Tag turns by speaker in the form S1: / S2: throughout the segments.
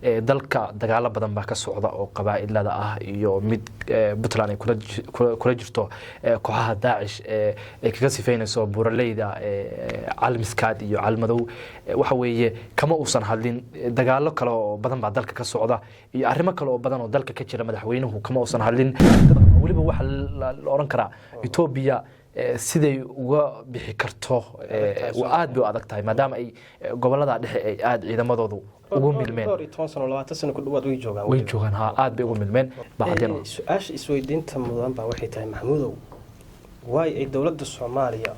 S1: dalka dagaalo badan baa ka socda oo qabaa'ilada ah iyo mid Puntland ay kula jirto kooxaha Daacish ay kaga sifeynayso buuraleyda Calmiskaad iyo Calmadow waxa weeye kama uusan hadlin dagaalo kale oo badan baa dalka ka socda iyo arrimo kale oo badan oo dalka ka jira madaxweynuhu kama uusan hadlin waliba waxa la oran karaa Ethiopia siday uga bixi karto aad bay adag tahay maadaama ay gobolada dhexe ay aad ciidamadoodu ugu milmeen
S2: 20 sano ku dhawaad
S1: way joogaan ha aad bay ugu milmeen bacdeen
S2: su'aasha isweydiinta mudan baa waxay tahay Maxamuudow way ay dawladda Soomaaliya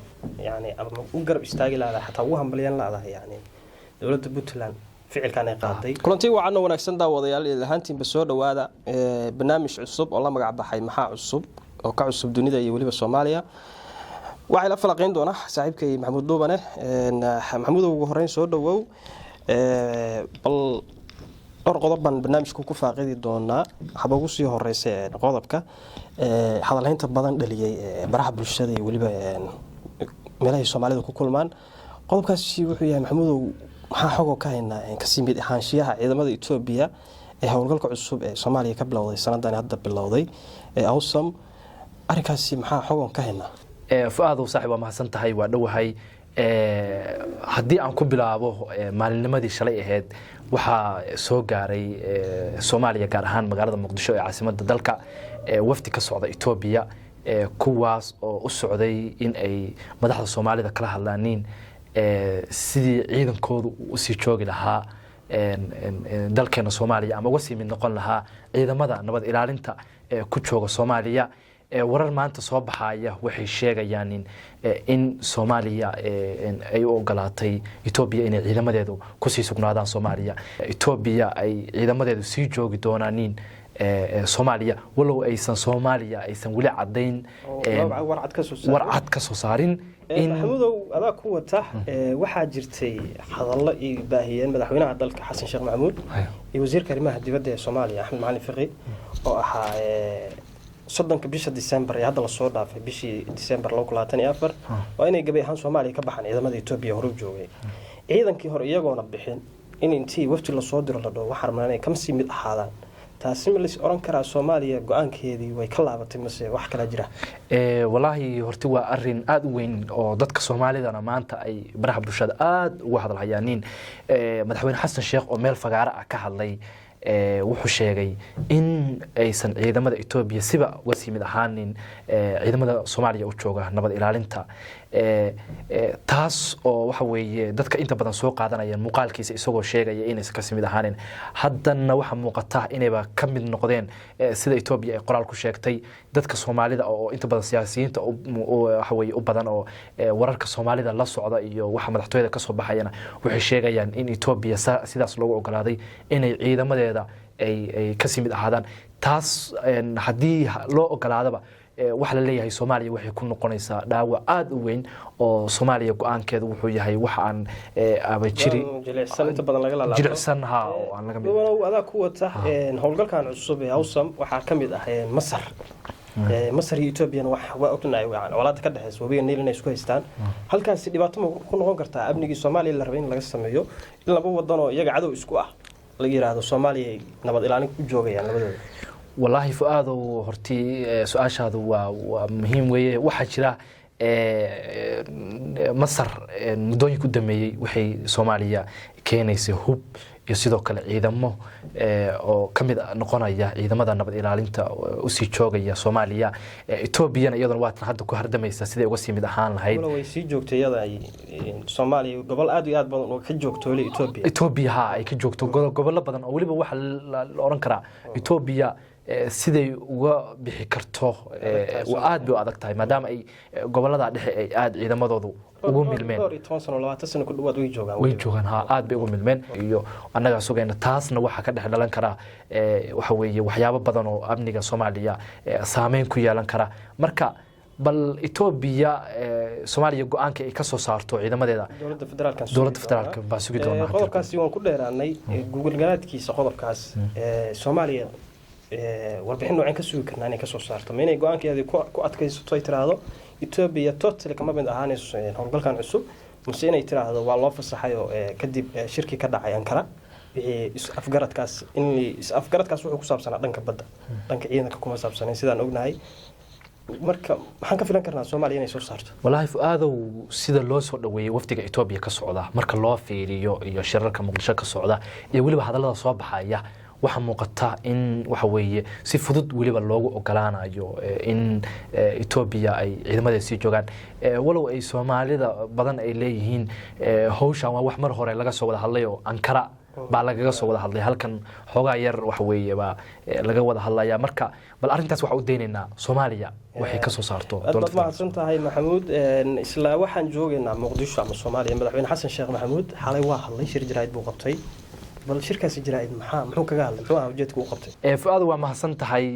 S2: yani ama u garab istaagi lahayd xataa ugu hambalyan lahayd yani dawladda Puntland ficilkan ay qaaday kulantii wacan wanaagsan daawadayaal ilahantiinba soo dhawaada barnaamij cusub oo la magac baxay maxaa cusub oo ka cusub dunida iyo waliba Soomaaliya waxay la falaqeyn doona saaxiibkay Maxamuud Duubane Maxamuud ugu horeyn soo dhawow bal qodob ban barnaamijku ku faaqidi doona haba ugu sii horeysay qodobka hadalhaynta badan dhaliyay baraha bulshada iyo waliba meelaha Soomaalida ku kulmaan qodobkaasi wuxuu yahay Maxamuud maxaa xog ka haynaa ka simid ahaanshiyaha ciidamada Ethiopia ee howlgalka cusub ee Soomaaliya ka bilowday sanadan hadda bilowday awsam arrinkaasi maxaa xog ka haynaa
S1: fuaado saaxiib ma hasan tahay waa dhawahay hadii aan ku bilaabo maalinnimadii shalay ahayd waxa soo gaaray Soomaaliya gaar ahaan magaalada Muqdisho ee caasimadda dalka wafdi ka socda Ethiopia kuwaas oo u socday in ay madaxda Soomaalida kala hadlaaniin sidii ciidankoodu u sii joogi lahaa dalkeena Soomaaliya ama wasi mid noqon lahaa ciidamada nabad ilaalinta ku jooga Soomaaliya warar maanta soo baxaya waxay sheegayaan in Soomaaliya ay u ogolaatay Ethiopia in ciidamadeedu ku sii sugnaadaan Soomaaliya Ethiopia ay ciidamadeedu sii joogi doonaan Soomaaliya walow aysan Soomaaliya aysan wali cadeyn warcad ka soo saarin
S2: in Maxamuudow adaa ku wata waxa jirtay hadallo ay baahiyeen madaxweynaha dalka Xasan Sheekh Maxamuud iyo wasiirka arrimaha dibadda ee Soomaaliya Axmed Macalin Fiqi oo ahaa soddonka bisha December ee hadda la soo dhaafay bishii December 2024 waa inay gabay ahaan Soomaaliya ka baxaan ciidamada Ethiopia hore u joogay ciidankii hore iyagoona bixin in intii wafti la soo diro la dhaw waxa rabnaa inay ka sii mid ahaadaan taasi ma la oran karaa Soomaaliya go'aankeedii way ka laabatay mise wax kala jira
S1: wallahi horti waa arrin aad u weyn oo dadka Soomaalidana maanta ay baraha bulshada aad uga hadalhayaan madaxweyne Xasan Sheekh oo meel fagaara ah ka hadlay wuxuu sheegay in aysan ciidamada Ethiopia siba wasi mid ahaanin ciidamada Soomaaliya u jooga nabad ilaalinta taas oo waxa weeye dadka inta badan soo qaadanayaan muuqaalkiisa isagoo sheegaya in aysan ka simid ahaanin haddana waxa muuqata inayba ka mid noqdeen sida Ethiopia ay qoraal ku sheegtay dadka Soomaalida oo inta badan siyaasiyiinta waxa weeye u badan oo wararka Soomaalida la socda iyo waxa madaxtooyada ka soo baxayana waxay sheegayaan in Ethiopia sidaas loogu ogolaaday inay ciidamadeeda ay ka simid ahaadaan taas hadii loo ogolaadaba wax la leeyahay Soomaaliya waxay ku noqonaysaa dhaawac aad u weyn oo Soomaaliya go'aankeedu wuxuu yahay waxa aan abajiri
S2: jilicsananta badan laga laalaado
S1: jilicsan ha oo aan laga mid
S2: adaa ku wata howlgalkan cusub ee awsam waxa kamid ah Masar Masar iyo Ethiopia waa ognahay walaad ka dhaxayso wabiga Niil inay isku haystaan halkaas dhibaato ku noqon kartaa abnigi Soomaaliya la rabay in laga sameeyo in laba wadan oo iyaga cadow isku ah laga yiraahdo Soomaaliya nabad ilaalin ku joogayaan labadooda
S1: والله فؤادو هرتي سؤال هذا ومهم ويه واحد جرا مصر مدوني كدمي وحي سوماليا كينيس هوب يسيدو كلا ciidamo oo kamid noqonaya ciidamada nabad ilaalinta u sii joogaya Soomaaliya Ethiopia iyadana waa tan hadda ku hardamaysa sidii uga sii mid ahaan lahayd
S2: way sii joogtay iyada Soomaaliya gobol aad iyo aad badan oo ka joogto
S1: Ethiopia ay ka joogto gobol badan oo waliba waxa la oran karaa Ethiopia siday uga bixi karto aad bay adag tahay maadaama ay gobolada dhexe ay aad ciidamadoodu ugu milmeen
S2: 20 sano ku dhawaad
S1: way joogaan ha aad bay ugu milmeen iyo annaga sugayna taasna waxa ka dhex dhalan kara waxa weeye waxyaabo badan oo amniga Soomaaliya saameyn ku yeelan kara marka bal Ethiopia Soomaaliya go'aanka ay ka soo saarto ciidamadeeda dawladda federaalka baa sugi doona
S2: qodobkaasi waan ku dheeraanay Google ganaadkiisa qodobkaas Soomaaliya warbixin noocan ka sugi karnaa inay ka soo saarto ma inay go'aankeedii ku adkaysato ay tiraahdo Ethiopia totally kama mid ahaanayso howlgalkan cusub mise inay tiraahdo waa loo fasaxay oo kadib shirki ka dhacay Ankara is-afgaradkaas wuxuu ku saabsanaa dhanka badda dhanka ciidanka kuma saabsanayn sidaan ognahay marka maxaan ka filan karnaa Soomaaliya inay soo saarto
S1: wallahi fuaadow sida loo soo dhaweeyay wafdiga Itoobiya ka socda marka loo fiiriyo iyo shirarka Muqdisho ka socda iyo waliba hadallada soo baxaya waxa muuqata in waxa weeye si fudud waliba loogu ogolaanayo in Itoobiya ay ciidamada sii joogaan walow ay Soomaalida badan ay leeyihiin hawshan waa wax mar hore laga soo wada hadlay oo Ankara baa laga soo wada hadlay halkan xogaa yar wax weeye baa laga wada hadlaya marka bal arintaas waxa u deenaynaa Soomaaliya waxay ka soo saarto
S2: dowladda mahadsan tahay Maxamuud isla waxaan joogaynaa Muqdisho ama Soomaaliya madaxweyne Xasan Sheekh Maxamuud xalay waa hadlay shir jiraayid buu qabtay bal shirkaasi jiraayid muxuu kaga hadlay muxuu ujeedku u qabtay
S1: fuaad waa mahadsan tahay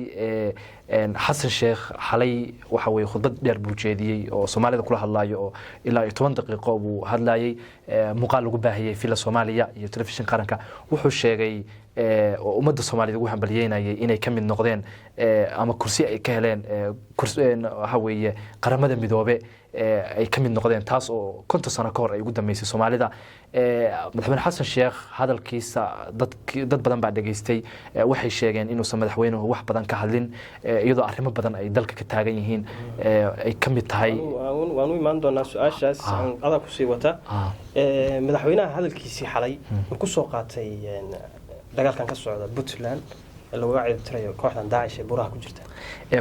S1: Xasan Sheekh xalay waxa weeye khudbad dheer buu jeediyay oo Soomaalida kula hadlayo oo ilaa 10 daqiiqo buu hadlayay muuqaal lagu baahiyay fila Soomaaliya iyo telefishin qaranka wuxuu sheegay oo ummadda Soomaalida ugu hambalyeynayay inay ka mid noqdeen ama kursi ay ka heleen waxa weeye qaramada midoobe ay ka mid noqdeen taas oo 50 sano ka hor ay ugu dambeysay Soomaalida madaxweyne Xasan Sheekh hadalkiisa dad badan baa dhageystay waxay sheegeen inuu madaxweynuhu wax badan ka hadlin iyadoo arrimo badan ay dalka ka taagan yihiin ay ka mid tahay
S2: waan u imaan doonaa su'aashaas aan qada ku sii wata madaxweynaha hadalkiisii xalay ku soo qaatay dagaalkan ka socda Puntland lagu ciidtirayo kooxdan Daesh ee buraha ku jirta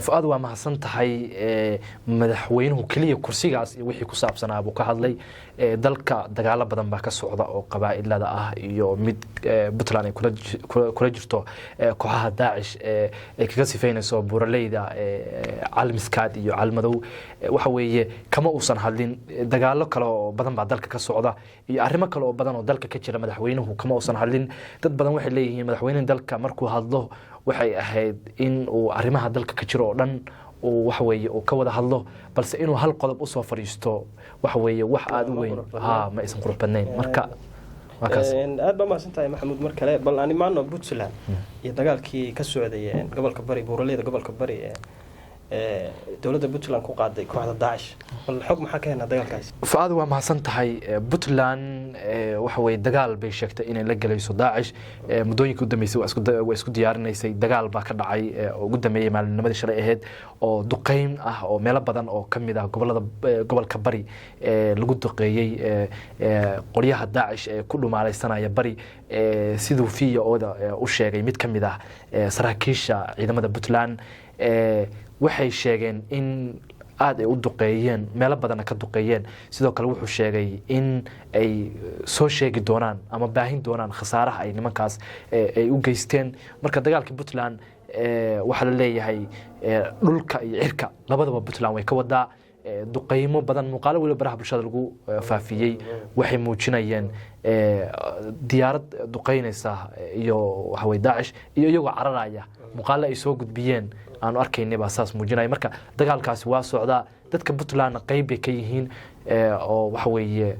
S1: fuaad waa mahadsan tahay madaxweynuhu kaliya kursigaas iyo wixii ku saabsanaa buu ka hadlay dalka dagaalo badan baa ka socda oo qabaa'ilada ah iyo mid Puntland ay kula jirto kooxaha Daesh ay kaga sifeynayso buraleyda Calmiskaad iyo Calmadow waxa weeye kama uusan hadlin dagaalo kale oo badan baa dalka ka socda iyo arrimo kale oo badan oo dalka ka jira madaxweynuhu kama uusan hadlin dad badan waxay leeyihiin madaxweynaha dalka markuu hadlo waxay ahayd in uu arrimaha dalka ka jiro oo dhan uu waxa weeye uu ka wada hadlo balse inuu hal qodob u soo fariisto waxa weeye wax aad u weyn ma aysan qurux badnayn marka
S2: aad baa mahadsan tahay Maxamuud mar kale bal ani maano Puntland iyo dagaalkii ka socday gobolka bari buraleyda gobolka bari dowladda Puntland ku qaaday kooxda Daesh bal xog maxaa ka heena dagaalkaas
S1: fuaad waa mahadsan tahay Puntland waxa weeye dagaal bay sheegtay inay la galayso Daesh mudooyinkii u dambeysay waa isku diyaarinaysay dagaal baa ka dhacay oo ugu dambeeyay maalinnimadii shalay ahayd oo duqeyn ah oo meelo badan oo kamid ah gobolka bari lagu duqeeyay qolyaha Daesh ku dhumaalaysanaya bari sidoo fiiyooda u sheegay mid kamid ah saraakiisha ciidamada Puntland waxay sheegeen in aad ay u duqeeyeen meelo badan ka duqeeyeen sidoo kale wuxuu sheegay in ay soo sheegi doonaan ama baahin doonaan khasaaraha ay nimankaas ay u geysteen marka dagaalka Puntland waxa la leeyahay dhulka iyo cirka labadaba Puntland way ka wadaa duqeymo badan muuqaalo waliba baraha bulshada lagu faafiyay waxay muujinayeen diyaarad duqeynaysa iyo waxa way Daesh iyo iyagoo cararaya muuqaalo ay soo gudbiyeen aanu arkaynay baa saas muujinay marka dagaalkaasi waa socdaa dadka Puntland qayb ay ka yihiin oo waxa weeye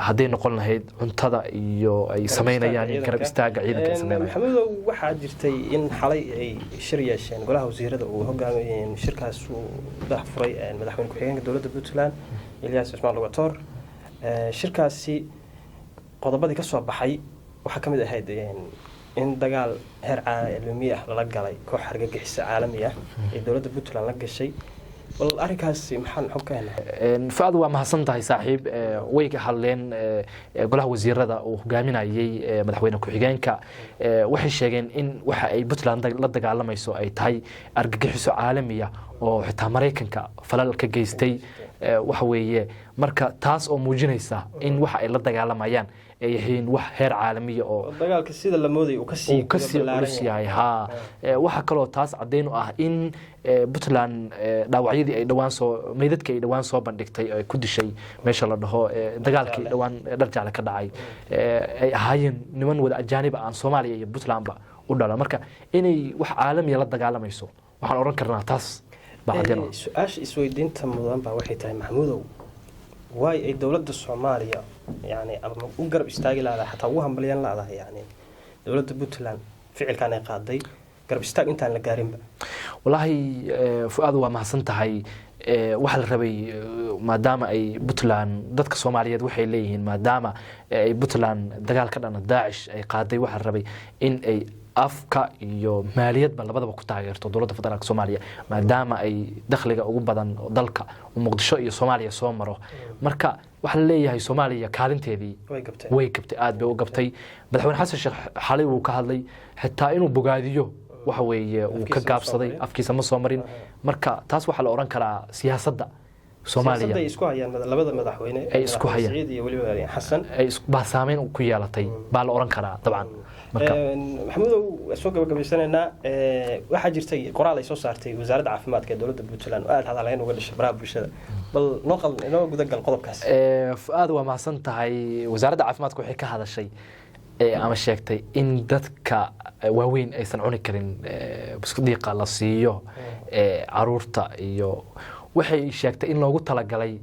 S1: haday noqon lahayd cuntada iyo ay sameynayaan garab istaaga ciidanka sameynayaan
S2: Maxamuud waxa jirtay in xalay ay shir yeesheen golaha wasiirada oo hoggaamiyeen shirkaas uu dhaxfuray madaxweyne ku-xigeenka dowladda Puntland Ilyas Ismail Lugator shirkaasi qodobadii ka soo baxay waxa kamid ahayd in dagaal heer caalami ah la galay koox argagixis caalami ah ee dowladda Puntland la gashay wal arrinkaasi maxaan xog ka helnaa
S1: fuaad waa mahadsan tahay saaxiib way ka hadleen golaha wasiirada uu hogaaminayay madaxweyne ku-xigeenka waxay sheegeen in waxa ay Puntland la dagaalamayso ay tahay argagixiso caalami ah oo xitaa Mareykanka falal ka geystay waxa weeye marka taas oo muujinaysa in waxa ay la dagaalamayaan ay yihiin wax heer caalami oo
S2: dagaalka sida la mooday uu ka sii
S1: yahay waxa kale oo taas cadeyn u ah in Puntland dhaawacyadii ay dhawaan soo meydadkii ay dhawaan soo bandhigtay ay ku dishay meesha la dhaho dagaalkii dhawaan dharjaale ka dhacay ay ahaayeen niman wada ajaanib aan Soomaaliya iyo Puntlandba u dhala marka inay wax caalami la dagaalamayso waxaan oran karnaa taas
S2: bacdina su'aasha isweydiinta mudan baa waxay tahay Maxamuudow way ay dowladda Soomaaliya يعني أما أقرب استاجي لا حتى وهم بليان لا يعني دولة بوتلان فعل كان يقاضي قرب استاج أنت على قارين
S1: والله فؤاد وما حسنت هاي waxa la rabay maadaama ay Puntland dadka Soomaaliyeed waxay leeyihiin maadaama ay Puntland dagaal ka dhana Daesh ay qaaday waxa la rabay in ay afka iyo maaliyadba labadaba ku taageerto dawladda federaalka Soomaaliya maadaama ay dakhliga ugu badan dalka Muqdisho iyo Soomaaliya soo maro marka waxa la leeyahay Soomaaliya kaalinteedii way gabtay aad bay u gabtay madaxweyne xasan sheekh xalay uu ka hadlay xitaa inuu bogaadiyo waxa weeye uu ka gaabsaday afkiisa ma soo marin marka taas waxa la oran karaa siyaasadda Soomaaliya
S2: ay isku hayaan labada madaxweyne
S1: ay isku hayaan
S2: Saciid iyo waliba Xasan
S1: ay ba saameyn ku yeelatay baa la oran karaa dabcan
S2: marka maxamuud soo gabagabeysanayna waxa jirtay qoraal ay soo saartay wasaaradda caafimaadka ee dawladda Puntland oo aad hadalhayn uga dhashay baraha bulshada bal inoo gudagal qodobkaas
S1: aad waa mahadsan tahay wasaaradda caafimaadka waxay ka hadashay ama sheegtay in dadka waaweyn aysan cuni karin buskudiiqa la siiyo caruurta iyo waxay sheegtay in loogu talagalay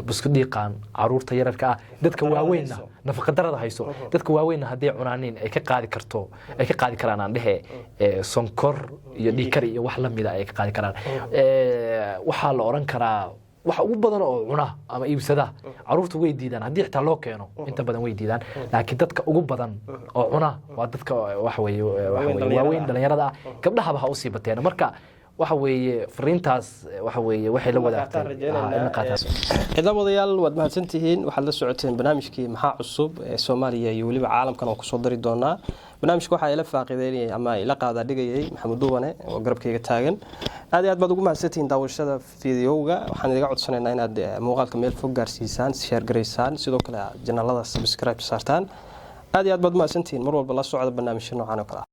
S1: buskudiiqan caruurta yararka ah dadka waaweynna nafaqa darada hayso dadka waaweynna hadii cunaanin ay ka qaadi karaan aan dhahe sonkor iyo dhiikar iyo wax la mid ah ay ka qaadi karaan waxa la oran karaa waxa ugu badan oo cuna ama iibsada caruurta way diidaan hadii xitaa loo keeno inta badan way diidaan laakiin dadka ugu badan oo cuna waa dadka wax weeye waaweyn dhalinyarada ah gabdhaha ba u sii bateen marka waxa weeye fariintaas waxa weeye waxay la wadaagtay in qaataas
S2: ciidamadayaal waad mahadsantihiin waxaad la socoteen barnaamijkii maxaa cusub ee Soomaaliya iyo waliba caalamkan oo ku soo dari doona barnaamijku waxa ila faaqideeyay ama ila qaada dhigayay Maxamed Duwane oo garabkayga taagan aad iyo aad baad ugu mahadsantihiin daawashada fiidiyowga waxaan idiga codsanaynaa inaad muuqaalka meel fog gaarsiisaan share gareysaan sidoo kale janaalada subscribe saartaan aad iyo aad baad u mahadsantihiin mar walba la socda barnaamijka noocan oo kale